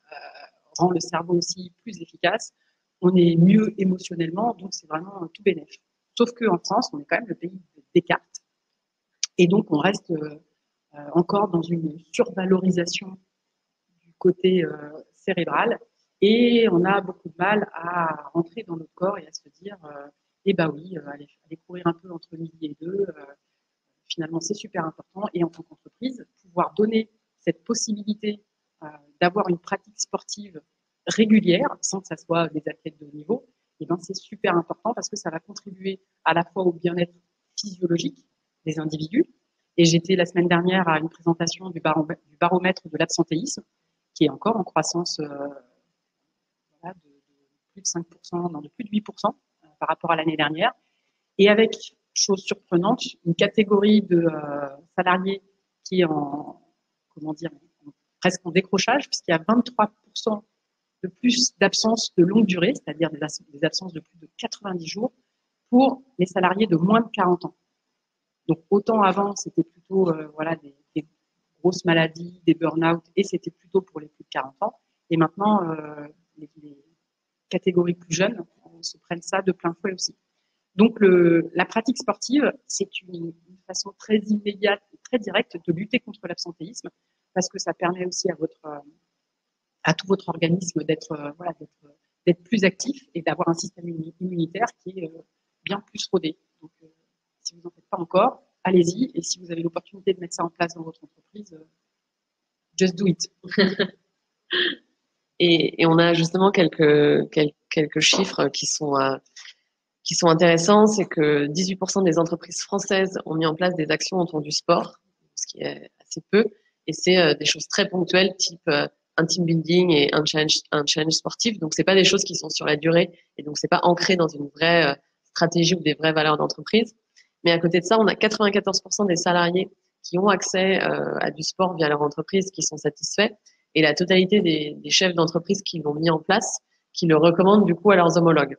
rend le cerveau aussi plus efficace. On est mieux émotionnellement, donc c'est vraiment tout bénef. Sauf qu'en France, on est quand même le pays des cartes. Et donc, on reste encore dans une survalorisation du côté cérébral. Et on a beaucoup de mal à rentrer dans notre corps et à se dire eh ben oui, aller courir un peu entre midi et deux, finalement, c'est super important. Et en tant qu'entreprise, pouvoir donner cette possibilité d'avoir une pratique sportive régulière, sans que ça soit des athlètes de haut niveau, et ben c'est super important parce que ça va contribuer à la fois au bien-être physiologique des individus. Et j'étais la semaine dernière à une présentation du baromètre de l'absentéisme, qui est encore en croissance voilà, de plus de 5%, non, de plus de 8% par rapport à l'année dernière. Et avec, chose surprenante, une catégorie de salariés qui est presque en décrochage, puisqu'il y a 23% de plus d'absences de longue durée, c'est-à-dire des absences de plus de 90 jours, pour les salariés de moins de 40 ans. Donc autant avant, c'était plutôt voilà, des grosses maladies, des burn-out, et c'était plutôt pour les plus de 40 ans. Et maintenant, les catégories plus jeunes se prennent ça de plein fouet aussi. Donc la pratique sportive, c'est une façon très immédiate et très directe de lutter contre l'absentéisme, parce que ça permet aussi à tout votre organisme d'être voilà, d'être plus actif et d'avoir un système immunitaire qui est bien plus rodé. Donc si vous n'en faites pas encore, allez-y, et si vous avez l'opportunité de mettre ça en place dans votre entreprise, just do it. Et on a justement quelques chiffres qui sont intéressants. C'est que 18% des entreprises françaises ont mis en place des actions autour du sport, ce qui est assez peu, et c'est des choses très ponctuelles, type un team building et un challenge sportif. Donc c'est pas des choses qui sont sur la durée, et donc c'est pas ancré dans une vraie stratégie ou des vraies valeurs d'entreprise. Mais à côté de ça, on a 94% des salariés qui ont accès à du sport via leur entreprise, qui sont satisfaits, et la totalité des chefs d'entreprise qui l'ont mis en place, qui le recommandent du coup à leurs homologues.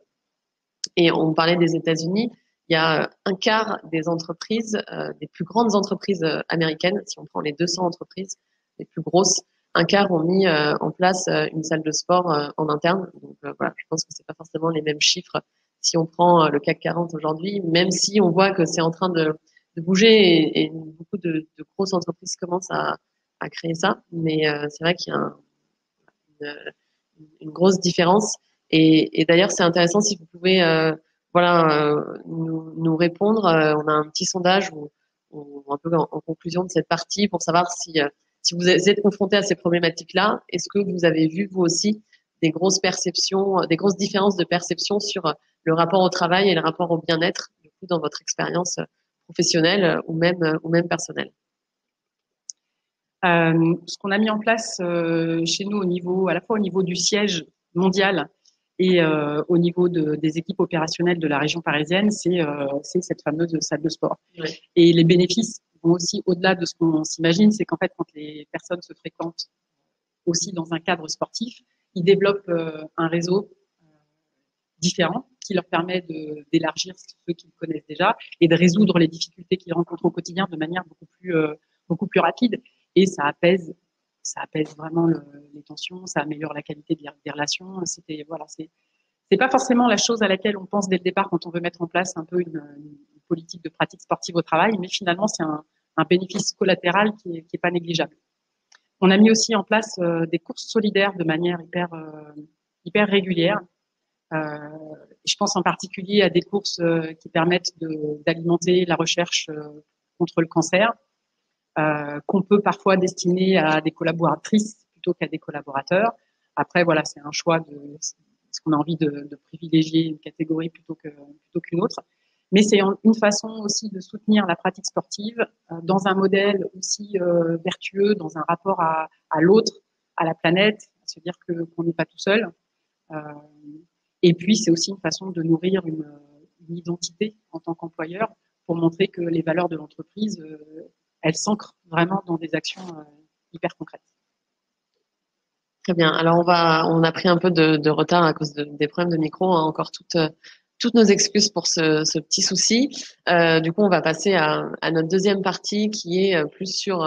Et on parlait des États-Unis, il y a un quart des entreprises, des plus grandes entreprises américaines, si on prend les 200 entreprises les plus grosses, un quart ont mis en place une salle de sport en interne. Donc voilà, je pense que c'est pas forcément les mêmes chiffres si on prend le CAC 40 aujourd'hui, même si on voit que c'est en train de bouger et beaucoup de grosses entreprises commencent à créer ça. Mais c'est vrai qu'il y a une grosse différence. Et d'ailleurs, c'est intéressant si vous pouvez nous répondre. On a un petit sondage un peu en conclusion de cette partie pour savoir si vous êtes confronté à ces problématiques-là, est-ce que vous avez vu vous aussi des grosses différences de perception sur le rapport au travail et le rapport au bien-être du coup dans votre expérience professionnelle ou même personnelle? Ce qu'on a mis en place chez nous à la fois au niveau du siège mondial et au niveau des équipes opérationnelles de la région parisienne, c'est cette fameuse salle de sport. Ouais. Et les bénéfices vont aussi au-delà de ce qu'on s'imagine, c'est qu'en fait, quand les personnes se fréquentent aussi dans un cadre sportif, ils développent un réseau différents qui leur permet d'élargir ceux qu'ils connaissent déjà et de résoudre les difficultés qu'ils rencontrent au quotidien de manière beaucoup plus rapide. Et ça apaise vraiment les tensions, ça améliore la qualité des relations. C'est pas forcément la chose à laquelle on pense dès le départ quand on veut mettre en place un peu une politique de pratique sportive au travail, mais finalement c'est un bénéfice collatéral qui est pas négligeable. On a mis aussi en place des courses solidaires de manière hyper régulière. Je pense en particulier à des courses qui permettent d'alimenter la recherche contre le cancer, qu'on peut parfois destiner à des collaboratrices plutôt qu'à des collaborateurs. Après, voilà, c'est un choix est-ce qu'on a envie de privilégier une catégorie plutôt qu'une autre. Mais c'est une façon aussi de soutenir la pratique sportive dans un modèle aussi vertueux, dans un rapport à l'autre, à la planète, à se dire qu'on n'est pas tout seul. Et puis, c'est aussi une façon de nourrir une identité en tant qu'employeur pour montrer que les valeurs de l'entreprise, elles s'ancrent vraiment dans des actions hyper concrètes. Très bien. Alors, on a pris un peu de retard à cause des problèmes de micro, hein, encore toutes nos excuses pour ce petit souci. Du coup, on va passer à notre deuxième partie qui est plus sur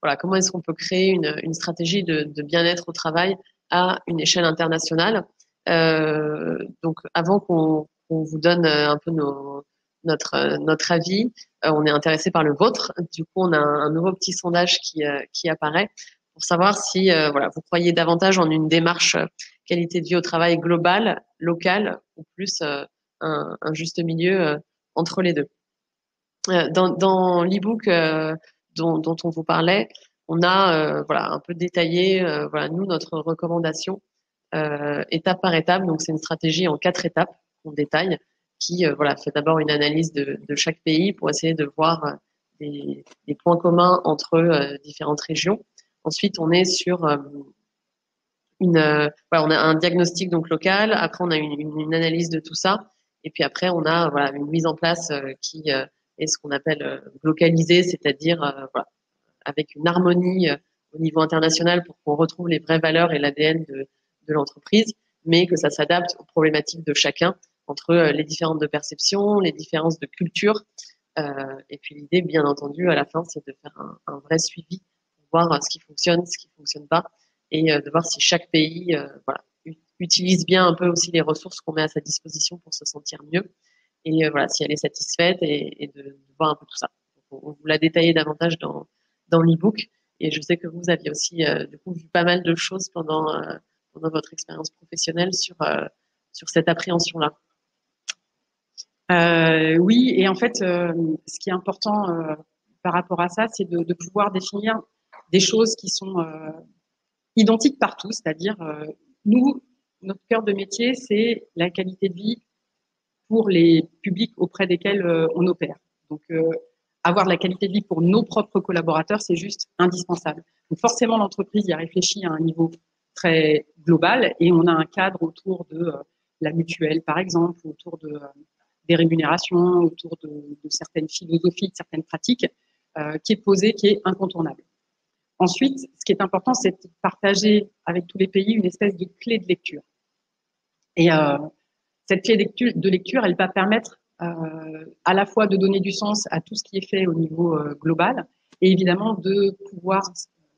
voilà, comment est-ce qu'on peut créer une stratégie de bien-être au travail à une échelle internationale. Donc, avant qu'on vous donne un peu notre avis, on est intéressé par le vôtre. Du coup, on a un nouveau petit sondage qui apparaît pour savoir si voilà, vous croyez davantage en une démarche qualité de vie au travail globale, locale, ou plus un juste milieu entre les deux. Dans l'e-book dont on vous parlait, on a voilà, un peu détaillé voilà, nous, notre recommandation étape par étape. Donc, c'est une stratégie en 4 étapes qu'on détaille qui voilà, fait d'abord une analyse de chaque pays pour essayer de voir des points communs entre différentes régions. Ensuite, on est sur voilà, on a un diagnostic donc local. Après, on a une analyse de tout ça. Et puis après, on a voilà, une mise en place qui est ce qu'on appelle localisée, c'est-à-dire voilà, avec une harmonie au niveau international pour qu'on retrouve les vraies valeurs et l'ADN de l'entreprise, mais que ça s'adapte aux problématiques de chacun entre les différentes de perception, les différences de culture. Et puis l'idée, bien entendu, à la fin, c'est de faire un vrai suivi pour voir ce qui fonctionne pas, et de voir si chaque pays voilà, utilise bien un peu aussi les ressources qu'on met à sa disposition pour se sentir mieux, et voilà, si elle est satisfaite, et de voir un peu tout ça. Donc, on vous l'a détaillé davantage dans l'e-book, et je sais que vous aviez aussi du coup vu pas mal de choses pendant votre expérience professionnelle sur cette appréhension-là. Oui, et en fait, ce qui est important par rapport à ça, c'est de pouvoir définir des choses qui sont identiques partout, c'est-à-dire nous, notre cœur de métier, c'est la qualité de vie pour les publics auprès desquels on opère. Donc, avoir de la qualité de vie pour nos propres collaborateurs, c'est juste indispensable. Donc, forcément, l'entreprise y a réfléchi à un niveau très global, et on a un cadre autour de la mutuelle, par exemple, autour des rémunérations, autour de certaines philosophies, de certaines pratiques, qui est posé, qui est incontournable. Ensuite, ce qui est important, c'est de partager avec tous les pays une espèce de clé de lecture. Et cette clé de lecture, elle va permettre à la fois de donner du sens à tout ce qui est fait au niveau global, et évidemment de pouvoir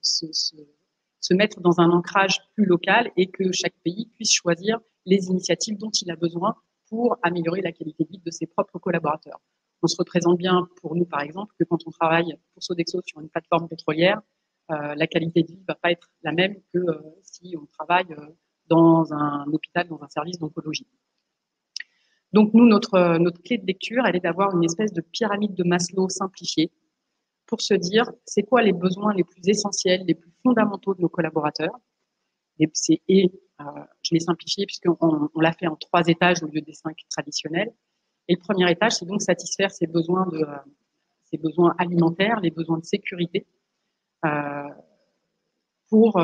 se mettre dans un ancrage plus local, et que chaque pays puisse choisir les initiatives dont il a besoin pour améliorer la qualité de vie de ses propres collaborateurs. On se représente bien pour nous, par exemple, que quand on travaille pour Sodexo sur une plateforme pétrolière, la qualité de vie ne va pas être la même que si on travaille dans un hôpital, dans un service d'oncologie. Donc nous, notre clé de lecture, elle est d'avoir une espèce de pyramide de Maslow simplifiée pour se dire c'est quoi les besoins les plus essentiels, les plus fondamentaux de nos collaborateurs. Et je l'ai simplifié puisqu'on l'a fait en 3 étages au lieu des 5 traditionnels. Et le premier étage, c'est donc satisfaire ses besoins alimentaires, les besoins de sécurité pour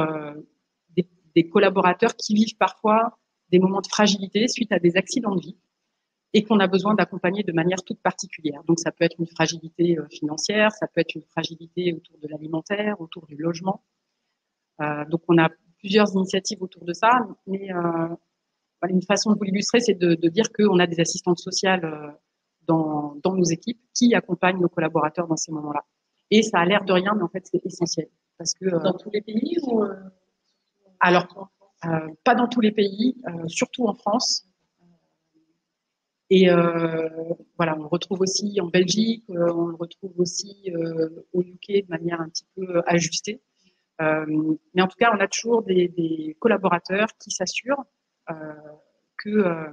des collaborateurs qui vivent parfois des moments de fragilité suite à des accidents de vie, et qu'on a besoin d'accompagner de manière toute particulière. Donc, ça peut être une fragilité financière, ça peut être une fragilité autour de l'alimentaire, autour du logement. Donc, on a plusieurs initiatives autour de ça, mais Voilà, une façon de vous l'illustrer, c'est de dire qu'on a des assistantes sociales dans nos équipes qui accompagnent nos collaborateurs dans ces moments-là. Et ça a l'air de rien, mais en fait, c'est essentiel. Parce que, dans tous les pays ou alors, pas dans tous les pays, surtout en France. Et voilà, on le retrouve aussi en Belgique, on le retrouve aussi au UK de manière un petit peu ajustée. Mais en tout cas, on a toujours des collaborateurs qui s'assurent que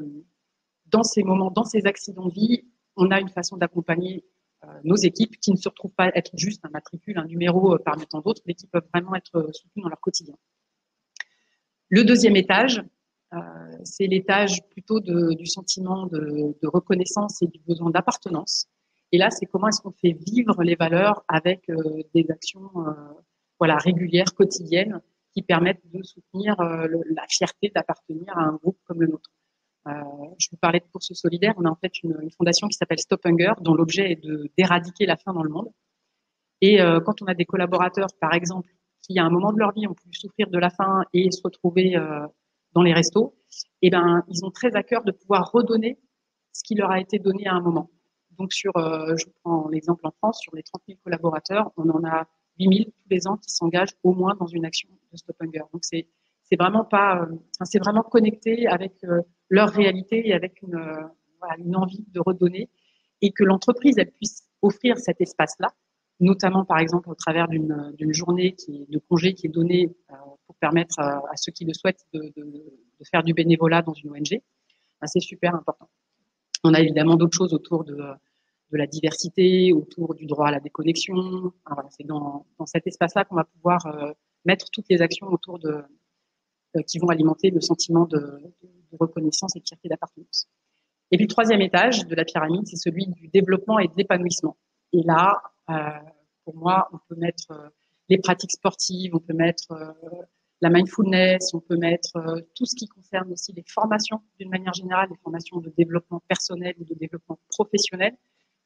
dans ces moments, dans ces accidents de vie, on a une façon d'accompagner nos équipes qui ne se retrouvent pas être juste un matricule, un numéro parmi tant d'autres, mais qui peuvent vraiment être soutenues dans leur quotidien. Le deuxième étage, c'est l'étage plutôt du sentiment de reconnaissance et du besoin d'appartenance. Et là, c'est comment est-ce qu'on fait vivre les valeurs avec des actions voilà, régulières, quotidiennes, qui permettent de soutenir la fierté d'appartenir à un groupe comme le nôtre. Je vous parlais de course solidaire. On a en fait une fondation qui s'appelle Stop Hunger, dont l'objet est d'éradiquer la faim dans le monde. Et quand on a des collaborateurs, par exemple, qui à un moment de leur vie ont pu souffrir de la faim et se retrouver dans les restos, eh ben ils ont très à cœur de pouvoir redonner ce qui leur a été donné à un moment. Donc je prends l'exemple en France, sur les 30 000 collaborateurs, on en a 8 000 tous les ans qui s'engagent au moins dans une action de Stop Hunger. Donc c'est vraiment pas, c'est vraiment connecté avec leur réalité et avec voilà, une envie de redonner, et que l'entreprise elle puisse offrir cet espace-là, notamment par exemple au travers d'une journée de congé qui est donnée pour permettre à ceux qui le souhaitent de faire du bénévolat dans une ONG. Ben, c'est super important. On a évidemment d'autres choses autour de la diversité, autour du droit à la déconnexion. Alors, voilà, c'est dans cet espace-là qu'on va pouvoir mettre toutes les actions autour qui vont alimenter le sentiment de reconnaissance et de fierté d'appartenance. Et puis le troisième étage de la pyramide, c'est celui du développement et de l'épanouissement. Et là, pour moi, on peut mettre les pratiques sportives, on peut mettre la mindfulness, on peut mettre tout ce qui concerne aussi les formations d'une manière générale, les formations de développement personnel ou de développement professionnel,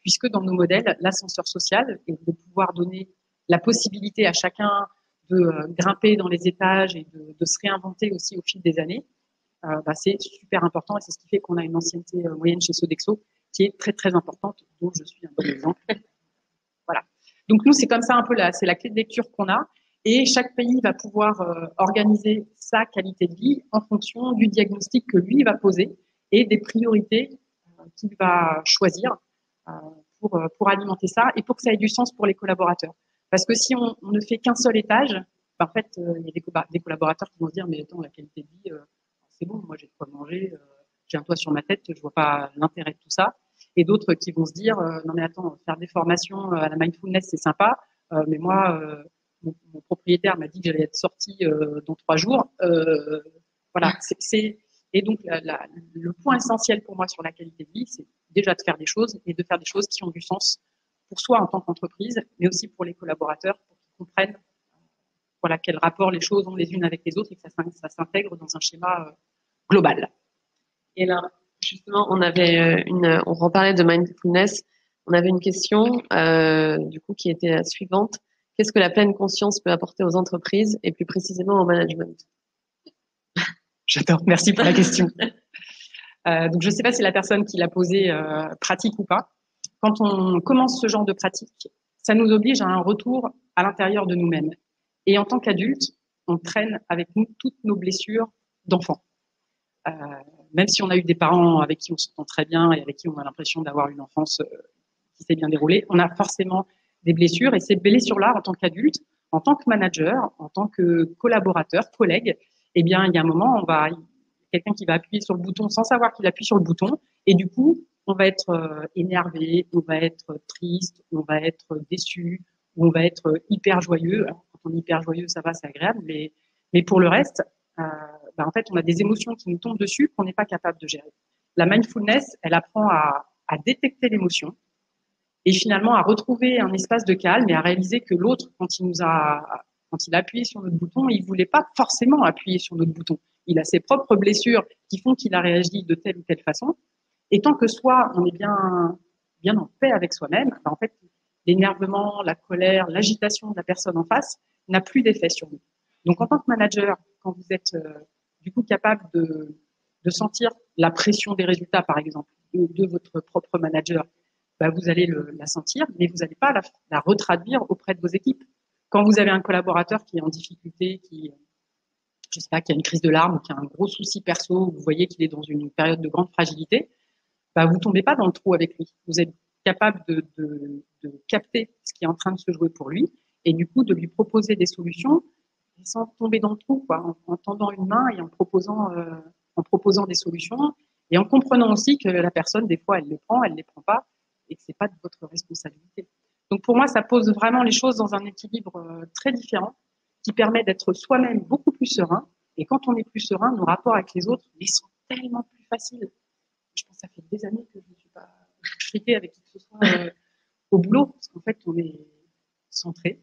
puisque dans nos modèles, l'ascenseur social et de pouvoir donner la possibilité à chacun de grimper dans les étages et de se réinventer aussi au fil des années, bah, c'est super important, et c'est ce qui fait qu'on a une ancienneté moyenne chez Sodexo qui est très très importante, dont je suis un bon exemple. Voilà. Donc nous, c'est comme ça un peu c'est la clé de lecture qu'on a, et chaque pays va pouvoir organiser sa qualité de vie en fonction du diagnostic que lui va poser et des priorités qu'il va choisir pour alimenter ça et pour que ça ait du sens pour les collaborateurs. Parce que si on ne fait qu'un seul étage, bah, en fait, il y a des collaborateurs qui vont se dire mais attends, la qualité de vie, c'est bon, moi j'ai de quoi manger, j'ai un toit sur ma tête, je vois pas l'intérêt de tout ça. Et d'autres qui vont se dire non mais attends, faire des formations à la mindfulness c'est sympa, mais moi mon propriétaire m'a dit que j'allais être sortie dans 3 jours. Voilà, et donc le point essentiel pour moi sur la qualité de vie, c'est déjà de faire des choses et de faire des choses qui ont du sens pour soi en tant qu'entreprise, mais aussi pour les collaborateurs, pour qu'ils comprennent voilà quel rapport les choses ont les unes avec les autres et que ça s'intègre dans un schéma global. Et là, justement, on reparlait de mindfulness. On avait une question, du coup, qui était la suivante. Qu'est-ce que la pleine conscience peut apporter aux entreprises et plus précisément au management? J'adore. Merci pour la question. Donc, je ne sais pas si la personne qui l'a posée pratique ou pas. Quand on commence ce genre de pratique, ça nous oblige à un retour à l'intérieur de nous-mêmes. Et en tant qu'adulte, on traîne avec nous toutes nos blessures d'enfants. Même si on a eu des parents avec qui on s'entend très bien et avec qui on a l'impression d'avoir une enfance qui s'est bien déroulée, on a forcément des blessures. Et ces blessures-là, en tant qu'adulte, en tant que manager, en tant que collaborateur, collègue, eh bien, il y a un moment, quelqu'un qui va appuyer sur le bouton sans savoir qu'il appuie sur le bouton. Et du coup, on va être énervé, on va être triste, on va être déçu, ou on va être hyper joyeux. Alors, quand on est hyper joyeux, ça va, c'est agréable. Mais pour le reste, en fait, on a des émotions qui nous tombent dessus qu'on n'est pas capable de gérer. La mindfulness, elle apprend à détecter l'émotion et finalement à retrouver un espace de calme et à réaliser que l'autre, quand il a appuyé sur notre bouton, il voulait pas forcément appuyer sur notre bouton. Il a ses propres blessures qui font qu'il a réagi de telle ou telle façon. Et tant que soi, on est bien en paix avec soi-même, en fait, l'énervement, la colère, l'agitation de la personne en face n'a plus d'effet sur nous. Donc, en tant que manager, quand vous êtes du coup capable de sentir la pression des résultats, par exemple, de votre propre manager, bah, vous allez la sentir, mais vous n'allez pas la retraduire auprès de vos équipes. Quand vous avez un collaborateur qui est en difficulté, je sais pas, qui a une crise de larmes, qui a un gros souci perso, vous voyez qu'il est dans une période de grande fragilité, bah, vous tombez pas dans le trou avec lui. Vous êtes capable de capter ce qui est en train de se jouer pour lui et du coup de lui proposer des solutions sans tomber dans le trou, quoi, en tendant une main et en proposant des solutions et en comprenant aussi que la personne, des fois, elle les prend pas et que c'est pas de votre responsabilité. Donc pour moi, ça pose vraiment les choses dans un équilibre très différent qui permet d'être soi-même beaucoup plus serein. Et quand on est plus serein, nos rapports avec les autres, ils sont tellement plus faciles. Je pense que ça fait des années que je ne suis pas frité avec qui que ce soit au boulot, parce qu'en fait, on est centré,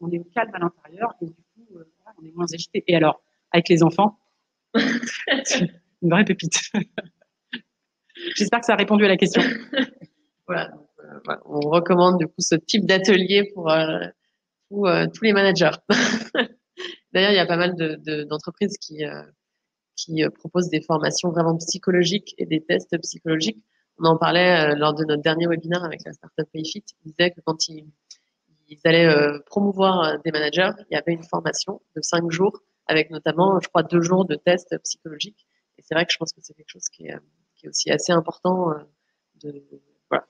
on est au calme à l'intérieur, et du coup, voilà, on est moins agité. Et alors, avec les enfants, une vraie pépite. J'espère que ça a répondu à la question. Voilà, donc, voilà. On recommande du coup ce type d'atelier pour tous les managers. D'ailleurs, il y a pas mal d'entreprises qui proposent des formations vraiment psychologiques et des tests psychologiques. On en parlait lors de notre dernier webinaire avec la startup Payfit. Ils disaient que quand ils allaient promouvoir des managers, il y avait une formation de 5 jours avec notamment, je crois, 2 jours de tests psychologiques. Et c'est vrai que je pense que c'est quelque chose qui est aussi assez important voilà,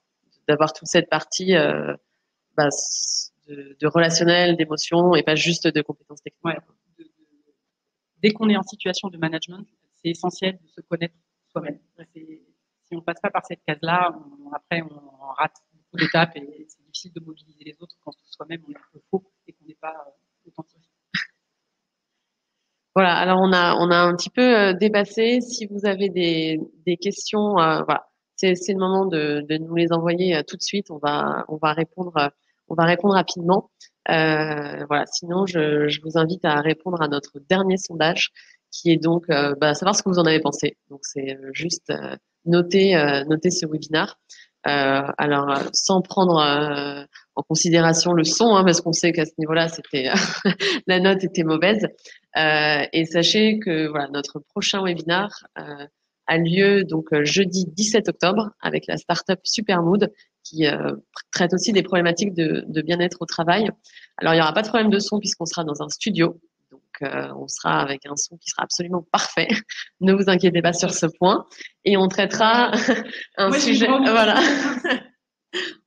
d'avoir toute cette partie de relationnel, d'émotion et pas juste de compétences techniques. Ouais. Dès qu'on est en situation de management, c'est essentiel de se connaître soi-même. Si on passe pas par cette case-là, après on rate beaucoup d'étapes et c'est difficile de mobiliser les autres quand soi-même on est un peu faux et qu'on n'est pas authentique. Voilà, alors on a un petit peu dépassé. Si vous avez des questions, voilà, c'est le moment de nous les envoyer tout de suite. On va répondre rapidement. Voilà, sinon je vous invite à répondre à notre dernier sondage qui est donc savoir ce que vous en avez pensé. Donc c'est juste noter ce webinaire. Alors sans prendre en considération le son, hein, parce qu'on sait qu'à ce niveau-là c'était la note était mauvaise. Et sachez que voilà, notre prochain webinaire a lieu donc jeudi 17 octobre avec la startup Supermood qui traite aussi des problématiques de bien-être au travail. Alors il n'y aura pas de problème de son puisqu'on sera dans un studio, donc on sera avec un son qui sera absolument parfait. Ne vous inquiétez pas sur ce point. Et on traitera un sujet. Voilà.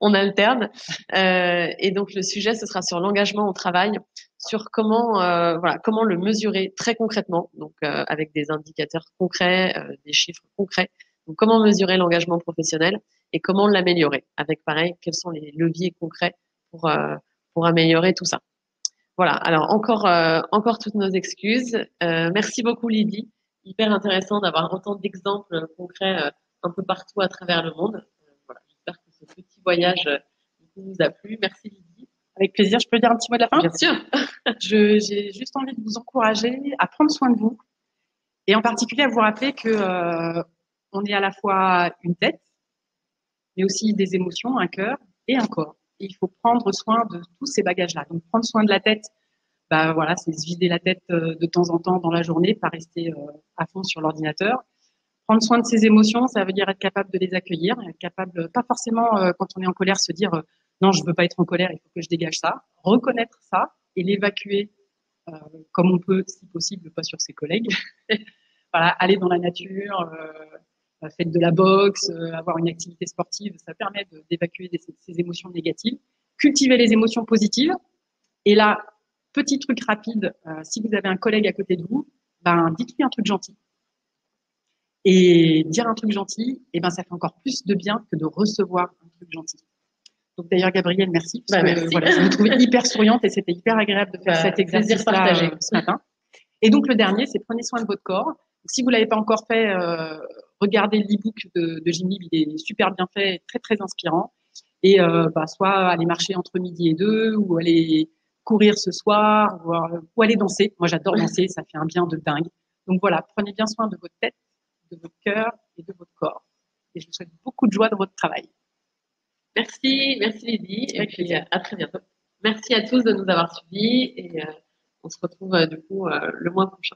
On alterne. Et donc le sujet, ce sera sur l'engagement au travail, sur comment le mesurer très concrètement, donc avec des indicateurs concrets, des chiffres concrets. Donc comment mesurer l'engagement professionnel et comment l'améliorer, avec pareil, quels sont les leviers concrets pour améliorer tout ça. Voilà. Alors encore toutes nos excuses. Merci beaucoup Lydie. Hyper intéressant d'avoir autant d'exemples concrets un peu partout à travers le monde. Voilà. J'espère que ce petit voyage vous a plu. Merci Lydie. Avec plaisir. Je peux dire un petit mot de la fin? Bien sûr. J'ai juste envie de vous encourager à prendre soin de vous et en particulier à vous rappeler que on est à la fois une tête, mais aussi des émotions, un cœur et un corps. Et il faut prendre soin de tous ces bagages-là. Donc prendre soin de la tête, voilà, c'est se vider la tête de temps en temps dans la journée, pas rester à fond sur l'ordinateur. Prendre soin de ses émotions, ça veut dire être capable de les accueillir, être capable, pas forcément quand on est en colère, se dire non, je veux pas être en colère, il faut que je dégage ça. Reconnaître ça et l'évacuer comme on peut, si possible, pas sur ses collègues. Voilà, aller dans la nature, faire de la boxe, avoir une activité sportive, ça permet d'évacuer ces émotions négatives. Cultiver les émotions positives. Et là, petit truc rapide, si vous avez un collègue à côté de vous, dites-lui un truc gentil. Et dire un truc gentil, ça fait encore plus de bien que de recevoir un truc gentil. Donc d'ailleurs, Gabrielle, merci. Parce que, merci. Voilà, je vous trouvais hyper souriante et c'était hyper agréable de faire cet exercice-là ce matin. Et donc le dernier, c'est prenez soin de votre corps. Donc, si vous l'avez pas encore fait, regardez l'e-book de Jim Lib, il est super bien fait, très très inspirant. Et soit aller marcher entre midi et 2, ou aller courir ce soir, ou aller danser. Moi, j'adore danser, ça fait un bien de dingue. Donc voilà, prenez bien soin de votre tête, de votre cœur et de votre corps. Et je vous souhaite beaucoup de joie dans votre travail. Merci Lydie. Et puis à très bientôt. Merci à tous de nous avoir suivis et on se retrouve du coup le mois prochain.